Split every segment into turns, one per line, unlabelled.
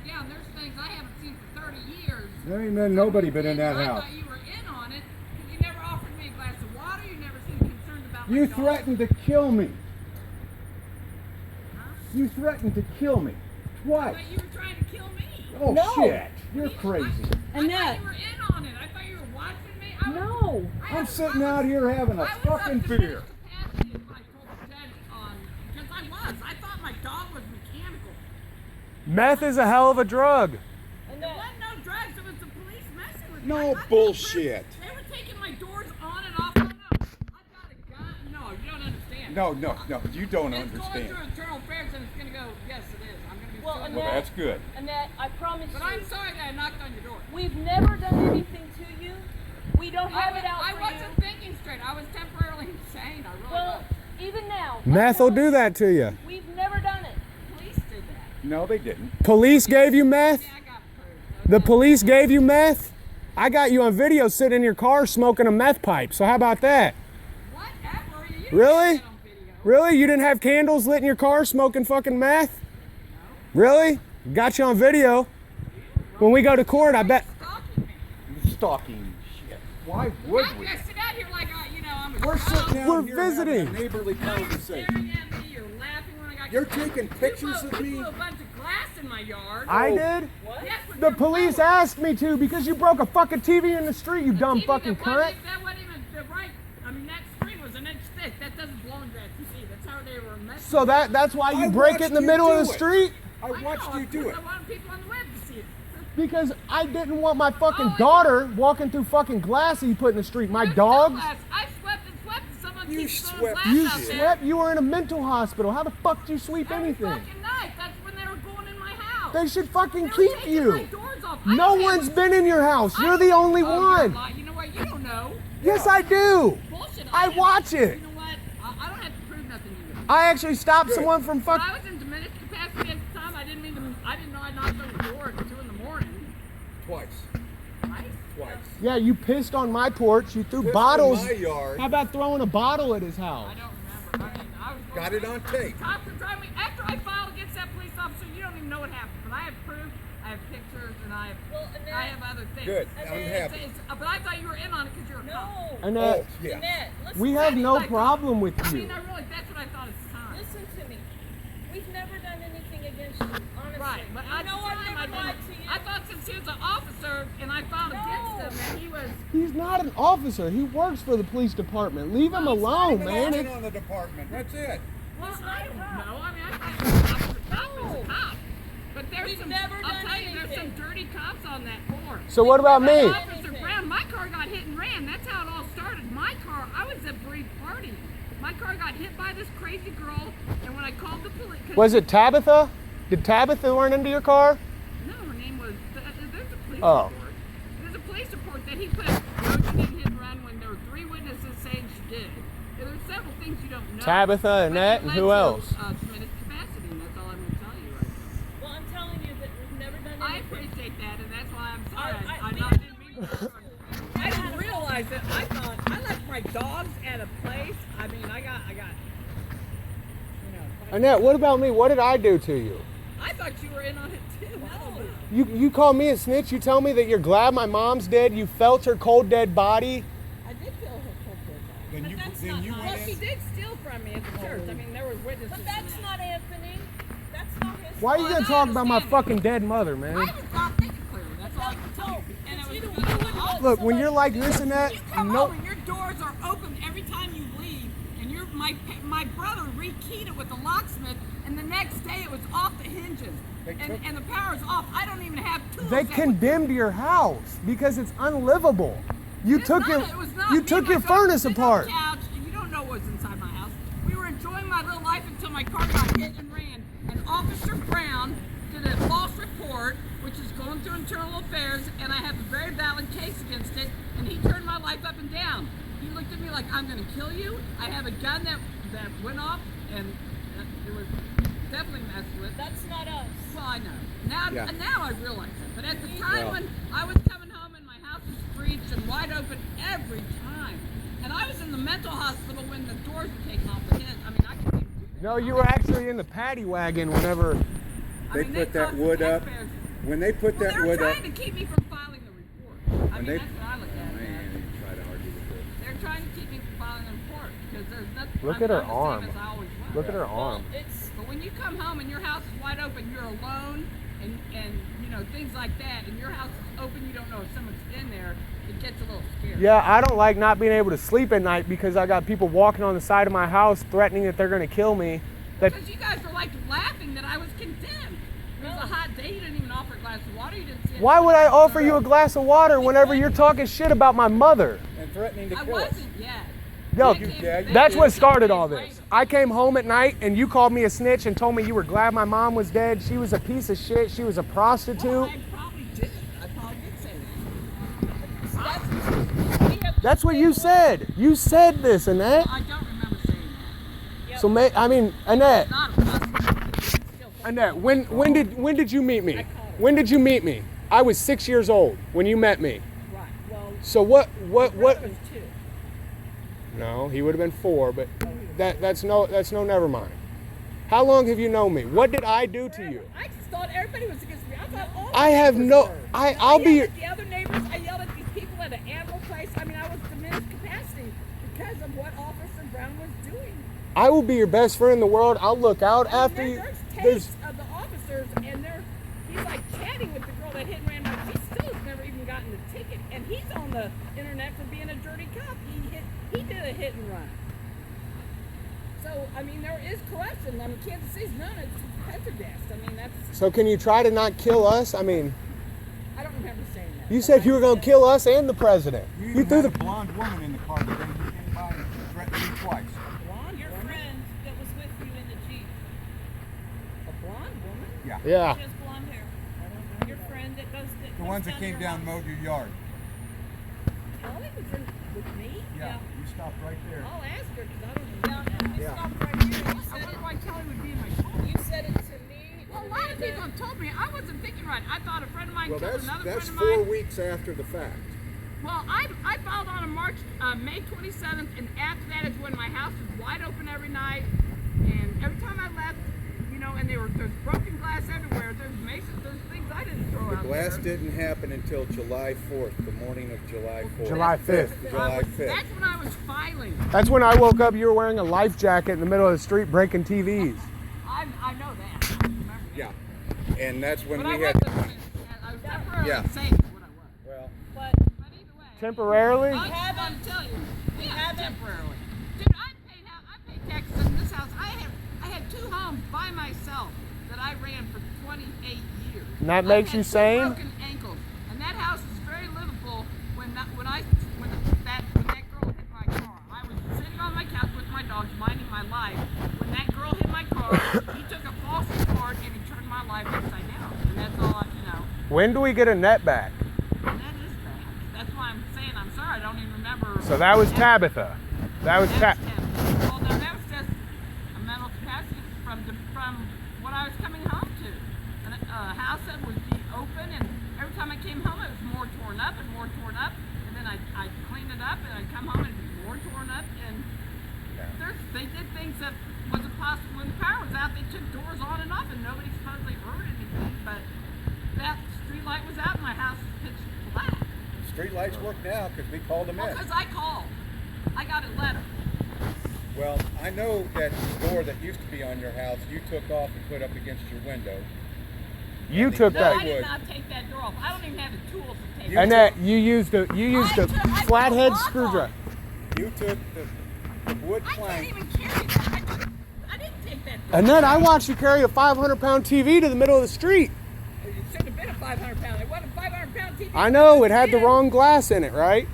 down. There's things I haven't seen for 30 years.
There ain't nobody been in that
I
house.
thought you were in on it. You never offered me a glass of water. You never seemed concerned about
You
my dog.
threatened to kill me.
Huh?
You threatened to kill me. Twice.
I thought you were trying to kill me.
Oh,
No.
shit. You're crazy.
I thought you were in on it. I thought you were watching me.
No.
I'm sitting out here having a fucking beer.
I thought my dog was mechanical.
Meth is a hell of a drug.
And there wasn't no drugs. It was the police messing with me.
No
I
bullshit.
They were taking my doors on and off. I know. I got a gun. No, you don't understand.
No, you don't
It's going
understand.
through internal affairs and it's going to go, yes, it is. I'm going to be
Well,
suing
and
you.
Well, that's good.
Annette, I promise
But
you,
I'm sorry that I knocked on your door.
we've never done anything to you. We don't have it out
I
for
wasn't
you.
thinking straight. I was temporarily insane. I really
Well,
was.
even now.
Meth will do that to you.
We've never done it.
Police did that.
No, they didn't.
Police gave you meth?
Yeah, I got proof.
The police gave you meth? I got you on video sitting in your car smoking a meth pipe. So how about that?
Whatever. You
Really?
did that on video.
Really? You didn't have candles lit in your car smoking fucking meth? Really? Got you on video. When we go to court, I bet.
Stalking me.
You're stalking shit. Why would
I'm
we?
gonna sit out here like I'm a
We're sitting down
We're
here
visiting.
having a neighborly
Now you're
conversation.
staring at me. You're laughing when I got.
You're taking pictures
you
of me?
blew a bunch of glass in my yard.
I did?
What?
Yes, with
The
your
police
blower.
asked me to because you broke a fucking TV in the street, you dumb
TV
fucking
that
cunt.
wasn't- That wasn't even the right. I mean, that screen was an inch thick. That doesn't belong to that TV. That's how they were messing.
So that's why you
I
break it
watched
in the
you
middle of
do
the
it.
street?
I watched you do it.
I wanted people on the web to see it.
Because I didn't want my
Oh,
fucking
I-
daughter walking through fucking glass that you put in the street. My
There's
dogs.
no glass. I swept and swept. And someone
You
keeps throwing
swept
glass
You
out there.
slept. You were in a mental hospital. How the fuck do you sweep
Every
anything?
fucking night. That's when they were going in my house.
They should fucking
They were
keep
taking my
you.
doors off. I
No
don't have-
one's been in your house.
I
You're the
don't-
only
oh, you're
one.
lying. You know what? You don't know.
Yes, I do.
Bullshit.
I
have-
watch it.
You know what? I don't have to prove nothing to you.
I actually stopped
Good.
someone from
When
fucking.
I was in diminished capacity at the time, I didn't know I knocked on the door at 2 in the morning.
Twice.
Right?
Twice.
Yeah, you pissed on my porch. You threw
Pissed in
bottles.
my yard.
How about throwing a bottle at his house?
I don't remember. I mean, I was
Got it on tape.
Cops were driving me. After I filed against that police officer, you don't even know what happened. But I have proof, I have pictures, and I have other things.
Good.
And
I'm
then
happy.
But I thought you were in on it because you're a cop.
No.
Annette,
Oh, yeah.
Annette, listen,
we have no
Like,
problem with
I
you.
mean, I really, that's what I thought at the time.
listen to me. We've never done anything against you, honestly.
Right, but
you
at
know
the
I've
time,
never lied to you.
I thought since he was an officer and I filed against him that he was.
He's not an officer. He works for the police department. Leave him alone, man.
Been on the department. That's it.
Well,
He's not
I
a
don't
cop.
know. I mean, I thought he was an officer. Cop is
No.
a cop. But there's
We've
some.
never
I'll
done
tell you, there's some
anything.
dirty cops on that force.
So what about me?
Officer Brown, my car got hit and ran. That's how it all started. My car, I was at a bereaved party. My car got hit by this crazy girl, and when I called the police,
Was it Tabitha? Did Tabitha run into your car?
no, her name was. There's a police
Oh.
report. There's a police report that he put. No, she didn't hit and run when there were 3 witnesses saying she did. There's several things you don't know.
Tabitha,
But
Annette,
it
and
led
who
to,
else?
Diminished capacity, and that's all I'm going to tell you right now.
Well, I'm telling you that we've never done
I
anything.
appreciate that, and that's why I'm sorry.
I
I didn't mean to. I didn't realize it. I thought I left my dogs at a place. I mean, I got.
Annette, what about me? What did I do to you?
I thought you were in on it too. I don't know.
You call me a snitch. You tell me that you're glad my mom's dead. You felt her cold dead body.
I did feel her cold dead body.
Then you,
that's
then
not
you
nice.
Well,
went
she
in.
did steal from me at the church. I mean, there were witnesses.
But
to
that's
that.
not Anthony. That's not his
Why are you
fault.
gonna
I
talk about my
understand.
fucking dead mother,
I
man?
was not thinking clearly. That's all I can tell you. And it was
You
because
wouldn't let
Look, when you're like
somebody
this and that,
You come
no.
home and your doors are open every time you leave, and my brother rekeyed it with the locksmith, and the next day it was off the hinges, and the power's off. I don't even have tools.
They
that would-
condemned your house because it's unlivable. You
It's
took
not-
your
it was not.
you
Me
took
and
your
my daughter
furnace
sitting on the
apart.
couch, and you don't know what's inside my house. We were enjoying my little life until my car got hit and ran. And Officer Brown did a false report, which is going through internal affairs, and I have a very valid case against it. And he turned my life up and down. He looked at me like, I'm going to kill you. I have a gun that went off, and it was definitely messed with.
That's not us.
Well, I know. Now I realize it. But at the time
Well.
when I was coming home and my house was breached and wide open every time, and I was in the mental hospital when the doors were taken off the hinge. I mean, I couldn't even do that.
No, you were actually in the paddy wagon whenever.
They put that
talked to
wood up.
taxpayers.
When they put
Well,
that
they're
wood up,
trying to keep me from filing the report. I
When
mean,
they-
that's what I look at.
man, try to argue with this.
They're trying to keep me from filing the report because there's nothing.
Look
I'm
at her
the same
arm.
as I always was.
Look at her
Well,
arm.
it's
But when you come home and your house is wide open, you're alone, and you know things like that, and your house is open, you don't know if someone's in there. It gets a little scary.
Yeah, I don't like not being able to sleep at night because I got people walking on the side of my house threatening that they're going to kill me. That
Because you guys were like laughing that I was condemned. It was a hot day. You didn't even offer a glass of water. You didn't see.
why would I offer you a glass of water whenever you're talking shit about my mother?
And threatening to
I
kill us.
wasn't yet.
Yo,
They came-
yeah,
they
that's
came
what
a
started
couple
all
days
this.
later.
I came home at night and you called me a snitch and told me you were glad my mom was dead. She was a piece of shit. She was a prostitute.
Well, I probably did. I probably did say that.
That's what you said. You said this, Annette.
I don't remember saying that.
So, Annette,
Not a possibility.
Annette, when did you meet me? When did you meet me? I was 6 years old when you met me.
right. Well,
So what?
brother was 2.
No, he would have been 4, but that's no never mind. How long have you known me? What did I do to you?
I just thought everybody was against me. I thought all
I have
neighbors
no.
were.
I'll be.
yelled at the other neighbors. I yelled at these people at an animal place. I mean, I was diminished capacity because of what Officer Brown was doing.
I will be your best friend in the world. I'll look out
I mean,
after you.
There's
There's
tapes of the officers, and he's like chatting with the girl that hit and ran. Like, she still has never even gotten the ticket, and he's on the internet for being a dirty cop. He did a hit and run. So I mean, there is corruption. I mean, Kansas City's none. It's Pendergast. I mean, that's.
so. Can you try to not kill us? I mean,
I don't remember saying that.
you
but
said
I
you were gonna
said-
kill us and the president.
You
You
even
threw
had
the.
a blonde woman in the car that came by and threatened me twice.
Blonde
Your
woman?
friend that was with you in the Jeep.
A blonde woman?
Yeah.
Yeah.
She has blonde hair.
I don't know.
Your friend that goes
The ones that came down and mowed your yard.
Kelly was in with me?
Yeah. You stopped right there.
I'll ask her because I don't
Yeah,
remember.
and we
Yeah.
stopped right here. You
I
said
wonder
it.
why Kelly would be in my car.
You said it to me.
Well, a lot of people have told me. I wasn't thinking right. I thought a friend of mine
Well,
killed
that's
another
that's
friend of
4
mine.
weeks after the fact.
Well, I filed on a May 27th, and after that is when my house was wide open every night, and every time I left, you know, and there's broken glass everywhere. There's masons, there's things I didn't throw
The
out
glass
there.
didn't happen until July 4th, the morning of July 4th.
July 5th.
July 5th.
That's when I was filing.
That's when I woke up. You were wearing a life jacket in the middle of the street, breaking TVs.
I know that. I remember that.
Yeah. And that's when
But I
we had.
wasn't. I was temporarily
Yeah.
safe. Is what I was.
Well,
But
But either way.
Temporarily.
I have to tell you. Yeah, temporarily. Dude, I paid taxes in this house. I had 2 homes by myself that I ran for 28 years.
And that makes
I
you
had 2
sane?
broken ankles, and that house is very livable. When that girl hit my car, I was sitting on my couch with my dogs, minding my life. When that girl hit my car, he took a false report and he turned my life upside down. And that's all
When do we get a net back?
And that is bad. That's why I'm saying I'm sorry. I don't even remember.
So that was Tabitha. That was
Well, no, that was just a mental capacity from what I was coming home to. A house that would be open, and every time I came home, it was more torn up and more torn up. And then I'd clean it up, and I'd come home and it'd be more torn up. And they did things that wasn't possible when the power was out. They took doors on and off, and nobody supposedly heard anything. But that street light was out, and my house was pitch black.
street lights work now because we called them in.
Because I called. I got a letter.
Well, I know that the door that used to be on your house, you took off and put up against your window.
You took
No,
that.
I did not take that door off. I don't even have the tools to take it.
And that you used a
I took
flathead
a lock
screwdriver.
off.
You took the wood
I can't
plank.
even carry that. I didn't take that door.
And then I watched you carry a 500-pound TV to the middle of the street.
it shouldn't have been a 500 pound. It wasn't a 500 pound TV.
I know it had the wrong glass in it, right?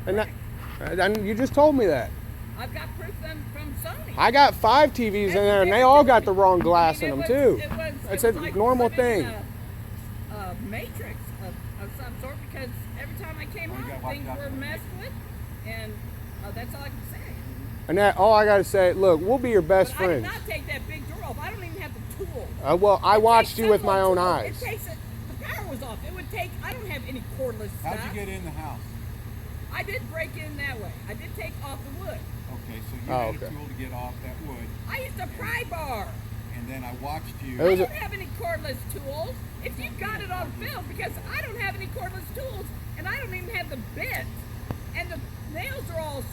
And you just told me that.
I've got proof from Sony.
I got 5 TVs in there, and they all got the wrong glass in them too. It's a
like
normal
living in
thing.
A matrix of some sort, because every time I came
you
home,
got wiped
things
out.
were messed with, and that's all I can say.
And that all I gotta say, look, we'll be your best
But I did
friends.
not take that big door off. I don't even have the tools.
Well, I
It
watched
takes
you with my
several
own
tools.
eyes.
It takes the power was off. It would take. I don't have any cordless stuff.
How'd you get in the house?
I did break in that way. I did take off the wood.
Okay, so you
Oh,
had
okay.
a tool to get off that wood.
I used a pry bar.
and then I watched you.
It
I
was
don't have any cordless tools. If you got it on film, because I don't have any cordless tools, and I don't even have the bit, and the nails are all.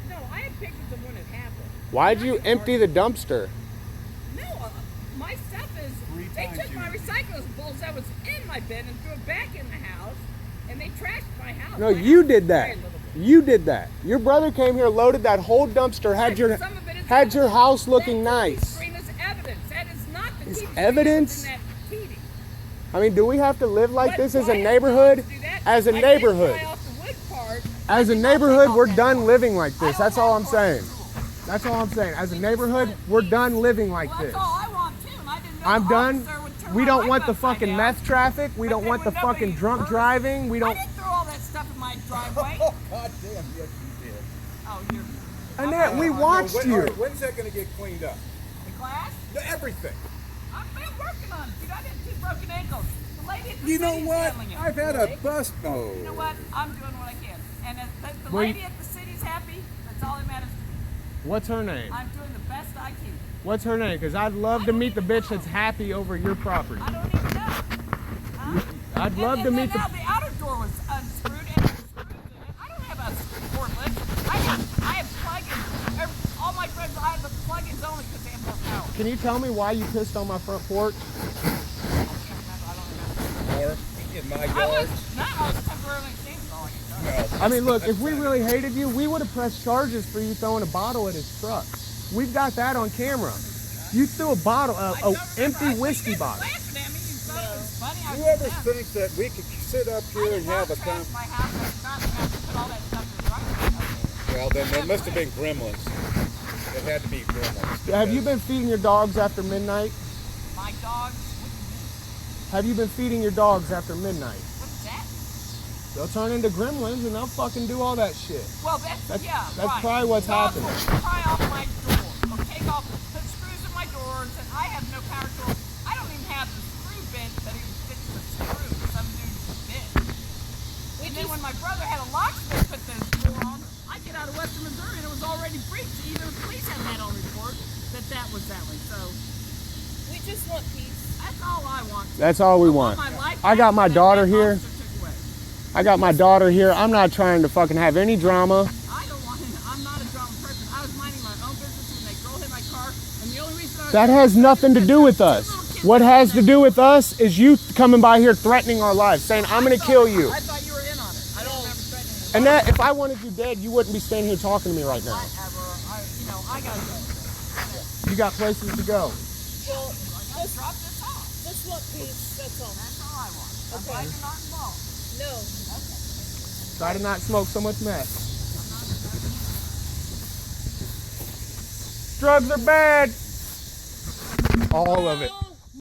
No, I have pictures of when it happened.
Why'd you empty the dumpster?
No, my stuff is.
Three
They
times
took my
you-
recyclables that was in my bin and threw it back in the house, and they trashed my house.
No,
My
you
house
did
is
that.
very livable.
You did that. Your brother came here, loaded that whole dumpster, had your
Some of it is
had your
evidence.
house looking
That TV
nice.
screen is evidence. That is not the
It's
TV screen
evidence?
that was in that TV.
I mean, do we have to live like
But
this as
why
a
did
neighborhood?
dogs do that?
As a
I did
neighborhood.
fry off the wood part.
As a
I did not
neighborhood,
take
we're
off that
done
part.
living like
I
this.
don't
That's all
have
I'm
cordless
saying.
tools.
That's all I'm saying. As a neighborhood, we're done living like
Well,
this.
that's all I want too, and I didn't know
I'm
the
done.
officer would turn
We
my
don't
life
want the
upside
fucking
down.
meth traffic. We
But
don't
then
want the
when nobody
fucking drunk
hurt-
driving. We
I
don't.
didn't throw all that stuff in my driveway.
Oh, God damn, yes you did.
Oh, you're
Annette, we watched
when,
you.
all right, when's that going to get cleaned up?
the glass.
Everything.
I've been working on it, dude. I got 2 broken ankles. The lady at the
You know
city's
what?
handling it.
I've had a bust. Oh.
You know what? I'm doing what I can, and if the
Well,
lady at the city's happy, that's all that matters to me.
What's her name?
I'm doing the best I can.
What's her name? Because I'd love to meet the bitch that's happy over your property.
I don't even know. Huh?
I'd love to
and
meet
then
the.
now the outer door was unscrewed and there's screws in it. I don't have a cordless. I have plugins. All my friends, I have the plugins only because they have more power.
Can you tell me why you pissed on my front porch?
I can't remember. I don't remember.
Or in my
I
yard.
was temporarily ashamed of all I can tell you.
No.
I mean, look, if we really hated you, we would have pressed charges for you throwing a bottle at his truck. We've got that on camera. You threw a bottle,
I
a
don't remember.
empty
You
whiskey
guys were
bottle.
laughing at me. You thought it was funny. I was
Whoever
just
thinks that we could sit up
I
here
did
and
not
have a
trash my house. I did not have to put all that stuff in the driveway.
well, then there must have been gremlins. It had to be gremlins.
Have you been feeding your dogs after midnight?
My dogs.
Have you been feeding your dogs after midnight?
What's that?
They'll turn into gremlins and they'll fucking do all that shit.
Well, that's yeah,
that's
right.
probably what's
Dogs
happening.
will pry off my door or take off the screws in my doors, and I have no power tools. I don't even have the screw bit that even fits the screw. Some dude's bit. And then when my brother had a locksmith put the door on, I get out of Western Missouri and it was already breached. Either the police had that on report that was that way. So
We just want peace.
that's all I want.
That's all we want.
My life
I got my
back
daughter
that
here.
officer took away.
I got my daughter here. I'm not trying to fucking have any drama.
I don't want him. I'm not a drama person. I was minding my own business when that girl hit my car, and the only reason I was
That has nothing to do with us. What has to do with us is you coming by here threatening our lives, saying, I'm going to kill you.
I thought you were in on it. I don't remember threatening you.
And that, if I wanted you dead, you wouldn't be standing here talking to me right now.
I gotta go.
You got places to go.
Well,
I gotta drop this off.
just want peace. That's all.
That's all I want. I'm glad you're not involved.
No.
Try to not smoke so much meth. Drugs are bad. All of it.